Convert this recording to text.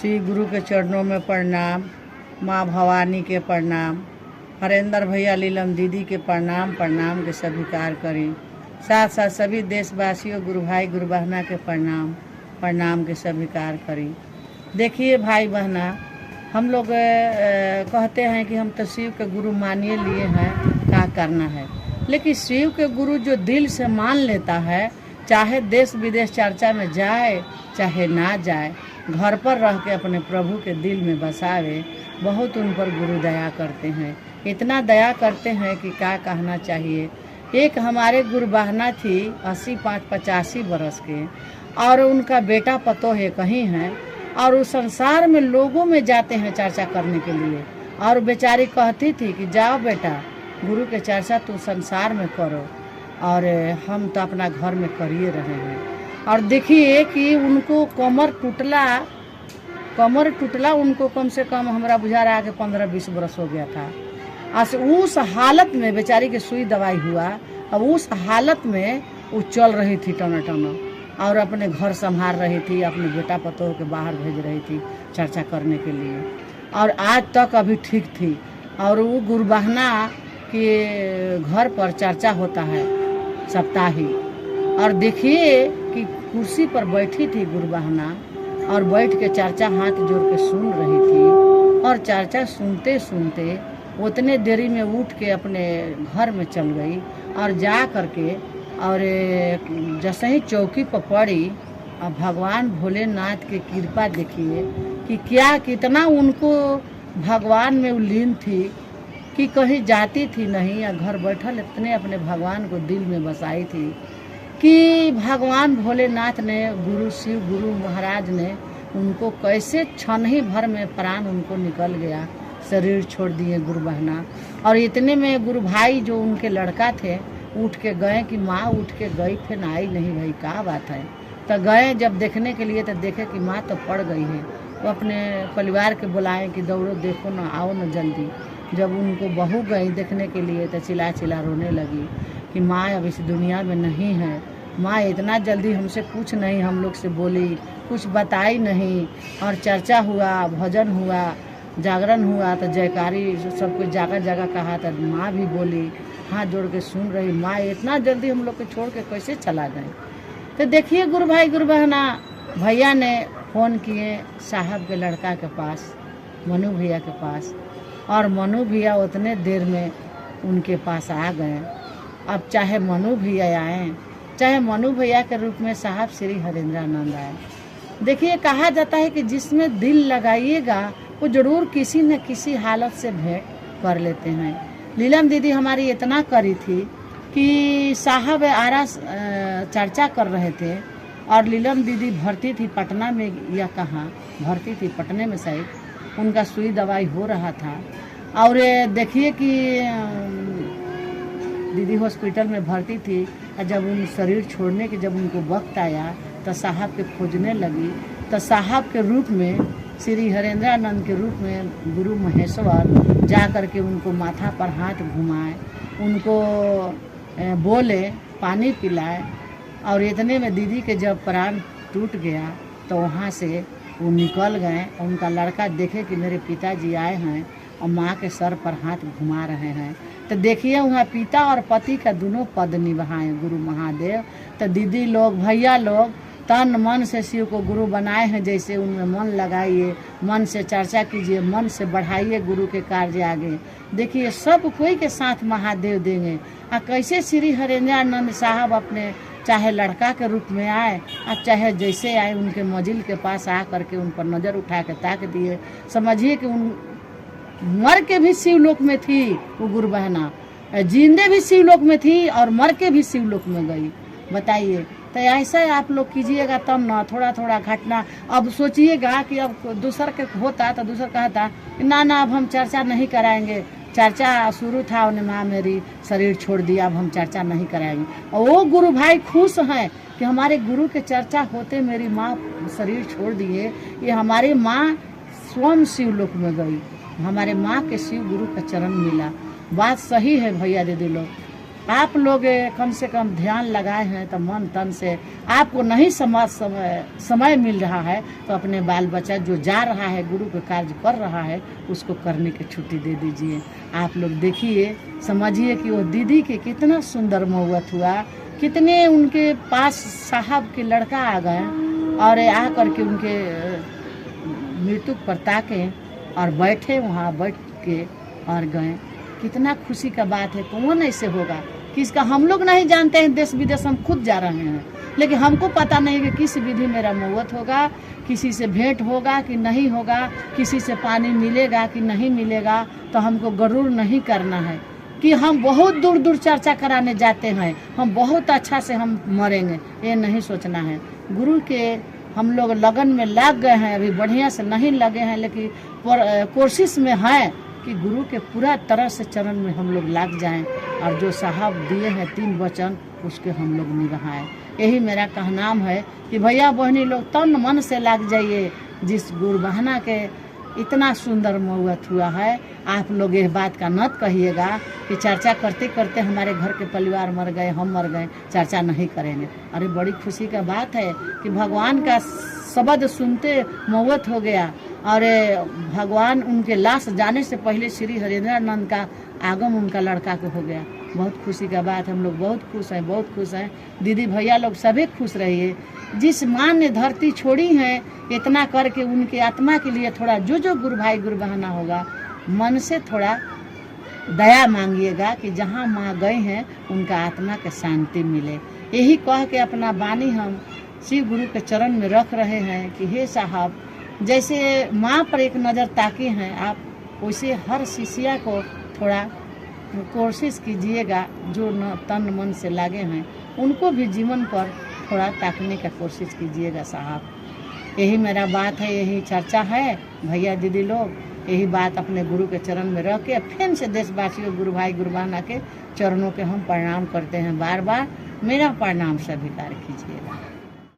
श्री गुरु के चरणों में प्रणाम, माँ भवानी के प्रणाम, हरेंद्र भैया लीलम दीदी के प्रणाम प्रणाम के स्वीकार करें। साथ साथ सभी देशवासियों गुरु भाई गुरु बहना के प्रणाम प्रणाम के स्वीकार करें। देखिए भाई बहना, हम लोग कहते हैं कि हम तो शिव के गुरु मानिए लिए हैं, क्या करना है। लेकिन शिव के गुरु जो दिल से मान लेता है, चाहे देश विदेश चर्चा में जाए चाहे ना जाए, घर पर रह के अपने प्रभु के दिल में बसावे, बहुत उन पर गुरु दया करते हैं। इतना दया करते हैं कि क्या कहना चाहिए। एक हमारे गुरु बहना थी 85 बरस के, और उनका बेटा पतो है कहीं है, और उस संसार में लोगों में जाते हैं चर्चा करने के लिए। और बेचारी कहती थी कि जाओ बेटा, गुरु के चर्चा तू संसार में करो, और हम तो अपना घर में करिए रहे हैं। और देखिए कि उनको कमर टूटला उनको कम से कम हमरा बुझा रहा है कि 15-20 बरस हो गया था। उस हालत में बेचारी के सुई दवाई हुआ। अब उस हालत में वो चल रही थी टना और अपने घर संभाल रही थी, अपने बेटा पतोह के बाहर भेज रही थी चर्चा करने के लिए, और आज तक अभी ठीक थी। और वो गुरु बहना के घर पर चर्चा होता है साप्ताहिक, और देखिए कि कुर्सी पर बैठी थी गुरु बहना, और बैठ के चर्चा हाथ जोड़ के सुन रही थी। और चर्चा सुनते सुनते उतने देरी में उठ के अपने घर में चल गई, और जा करके और जैसे ही चौकी पर पड़ी, और भगवान भोलेनाथ की कृपा देखिए कि क्या कितना उनको भगवान में लीन थी कि कहीं जाती थी नहीं, या घर बैठल इतने अपने भगवान को दिल में बसाई थी कि भगवान भोलेनाथ ने, गुरु शिव गुरु महाराज ने उनको कैसे क्षण ही भर में प्राण उनको निकल गया, शरीर छोड़ दिए गुरु बहना। और इतने में गुरु भाई जो उनके लड़का थे उठ के गए कि माँ उठ के गई, फिर आई नहीं, भाई क्या बात है। तो गए जब देखने के लिए, तो देखे कि माँ तो पड़ गई है। वो अपने परिवार के बुलाए कि दौड़ो देखो ना, आओ ना जल्दी। जब उनको बहू गई देखने के लिए तो चिल्ला चिल्ला रोने लगी कि माँ अब इस दुनिया में नहीं है। माँ इतना जल्दी हमसे कुछ नहीं हम लोग से बोली, कुछ बताई नहीं। और चर्चा हुआ, भजन हुआ, जागरण हुआ, तो जयकारी सब कुछ जगह जगह कहा, तो माँ भी बोली, हाथ जोड़ के सुन रही। माँ इतना जल्दी हम लोग को छोड़ के कैसे चला गए। तो देखिए गुरु भाई गुरु बहना, भैया ने फ़ोन किए साहब के लड़का के पास, मनु भैया के पास, और मनु भैया उतने देर में उनके पास आ गए। अब चाहे मनु भैया आए, चाहे मनु भैया के रूप में साहब श्री हरेंद्रानंद आए। देखिए कहा जाता है कि जिसमें दिल लगाइएगा वो जरूर किसी न किसी हालत से भेंट कर लेते हैं। लीलम दीदी हमारी इतना करी थी कि साहब आरा चर्चा कर रहे थे, और लीलम दीदी भर्ती थी पटना में, या कहाँ भर्ती थी, पटने में शायद, उनका सुई दवाई हो रहा था। और देखिए कि दीदी हॉस्पिटल में भर्ती थी, और जब उन शरीर छोड़ने के जब उनको वक्त आया तो साहब के खोजने लगी, तो साहब के रूप में, श्री हरेंद्रानंद के रूप में गुरु महेश्वर जा कर के उनको माथा पर हाथ घुमाए, उनको बोले, पानी पिलाए। और इतने में दीदी के जब प्राण टूट गया तो वहाँ से वो निकल गए। उनका लड़का देखे कि मेरे पिताजी आए हैं और माँ के सर पर हाथ घुमा रहे हैं, तो देखिए वहाँ पिता और पति का दोनों पद निभाए गुरु महादेव। तो दीदी लोग, भैया लोग तन मन से शिव को गुरु बनाए हैं, जैसे उनमें मन लगाइए, मन से चर्चा कीजिए, मन से बढ़ाइए गुरु के कार्य आगे। देखिए सब कोई के साथ महादेव देंगे। कैसे श्री हरेंद्रानंद साहब अपने चाहे लड़का के रूप में आए, और चाहे जैसे आए उनके मंजिल के पास आ करके उन पर नज़र उठा के ताक दिए। समझिए कि उन मर के भी शिवलोक में थी वो गुरु बहना, जिंदे भी शिवलोक में थी और मर के भी शिवलोक में गई। बताइए, तो ऐसा आप लोग कीजिएगा तब ना। थोड़ा थोड़ा घटना अब सोचिएगा कि अब दूसर के होता तो दूसर कहता ना ना अब हम चर्चा नहीं कराएंगे, चर्चा शुरू था उन्हें, माँ मेरी शरीर छोड़ दिया, अब हम चर्चा नहीं कराएंगे। और वो गुरु भाई खुश हैं कि हमारे गुरु के चर्चा होते मेरी माँ शरीर छोड़ दिए, ये हमारी माँ स्वयं शिवलोक में गई, हमारे माँ के शिव गुरु का चरण मिला। बात सही है भैया दीदी लोग। आप लोग कम से कम ध्यान लगाए हैं तो मन तन से, आपको नहीं समय मिल रहा है तो अपने बाल बच्चा जो जा रहा है गुरु के कार्य कर रहा है उसको करने की छुट्टी दे दीजिए। आप लोग देखिए, समझिए कि वो दीदी के कितना सुंदर मौत हुआ, कितने उनके पास साहब के लड़का आ गए और आ करके उनके मृत्यु पर ताके और बैठे वहाँ बैठ के और गए। कितना खुशी का बात है। कौन ऐसे होगा किसका हम लोग नहीं जानते हैं, देश विदेश हम खुद जा रहे हैं, लेकिन हमको पता नहीं कि किस विधि मेरा मौत होगा, किसी से भेंट होगा कि नहीं होगा, किसी से पानी मिलेगा कि नहीं मिलेगा। तो हमको गरुर नहीं करना है कि हम बहुत दूर दूर चर्चा कराने जाते हैं, हम बहुत अच्छा से हम मरेंगे, ये नहीं सोचना है। गुरु के हम लोग लगन में लग गए हैं, अभी बढ़िया से नहीं लगे हैं, लेकिन कोशिश में है कि गुरु के पूरा तरह से चरण में हम लोग लग जाएं और जो साहब दिए हैं 3 वचन उसके हम लोग निभाएं। यही मेरा कहनाम है कि भैया बहनी लोग तन मन से लग जाइए। जिस गुरु बहना के इतना सुंदर मौत हुआ है, आप लोग यह बात का नत कहिएगा कि चर्चा करते करते हमारे घर के परिवार मर गए, हम मर गए, चर्चा नहीं करेंगे। अरे बड़ी खुशी का बात है कि भगवान का शब्द सुनते मौत हो गया और भगवान उनके लाश जाने से पहले श्री हरेंद्रानंद का आगम उनका लड़का को हो गया। बहुत खुशी का बात, हम लोग बहुत खुश हैं, बहुत खुश हैं। दीदी भैया लोग सभी खुश रहिए। जिस माँ ने धरती छोड़ी है, इतना करके उनके आत्मा के लिए थोड़ा जो गुरु भाई गुरु बहाना होगा, मन से थोड़ा दया मांगिएगा कि जहाँ माँ गए हैं उनका आत्मा के शांति मिले। यही कह के अपना वाणी हम शिव गुरु के चरण में रख रहे हैं कि हे साहब, जैसे माँ पर एक नज़र ताके हैं आप, वैसे हर शिष्या को थोड़ा कोशिश कीजिएगा, जो न तन मन से लागे हैं उनको भी जीवन पर थोड़ा ताकने का कोशिश कीजिएगा साहब। यही मेरा बात है, यही चर्चा है भैया दीदी लोग। यही बात अपने गुरु के चरण में रख के फिर से देशवासियों गुरु भाई गुरु बहना के चरणों के हम प्रणाम करते हैं बार बार। मेरा प्रणाम स्वीकार कीजिएगा।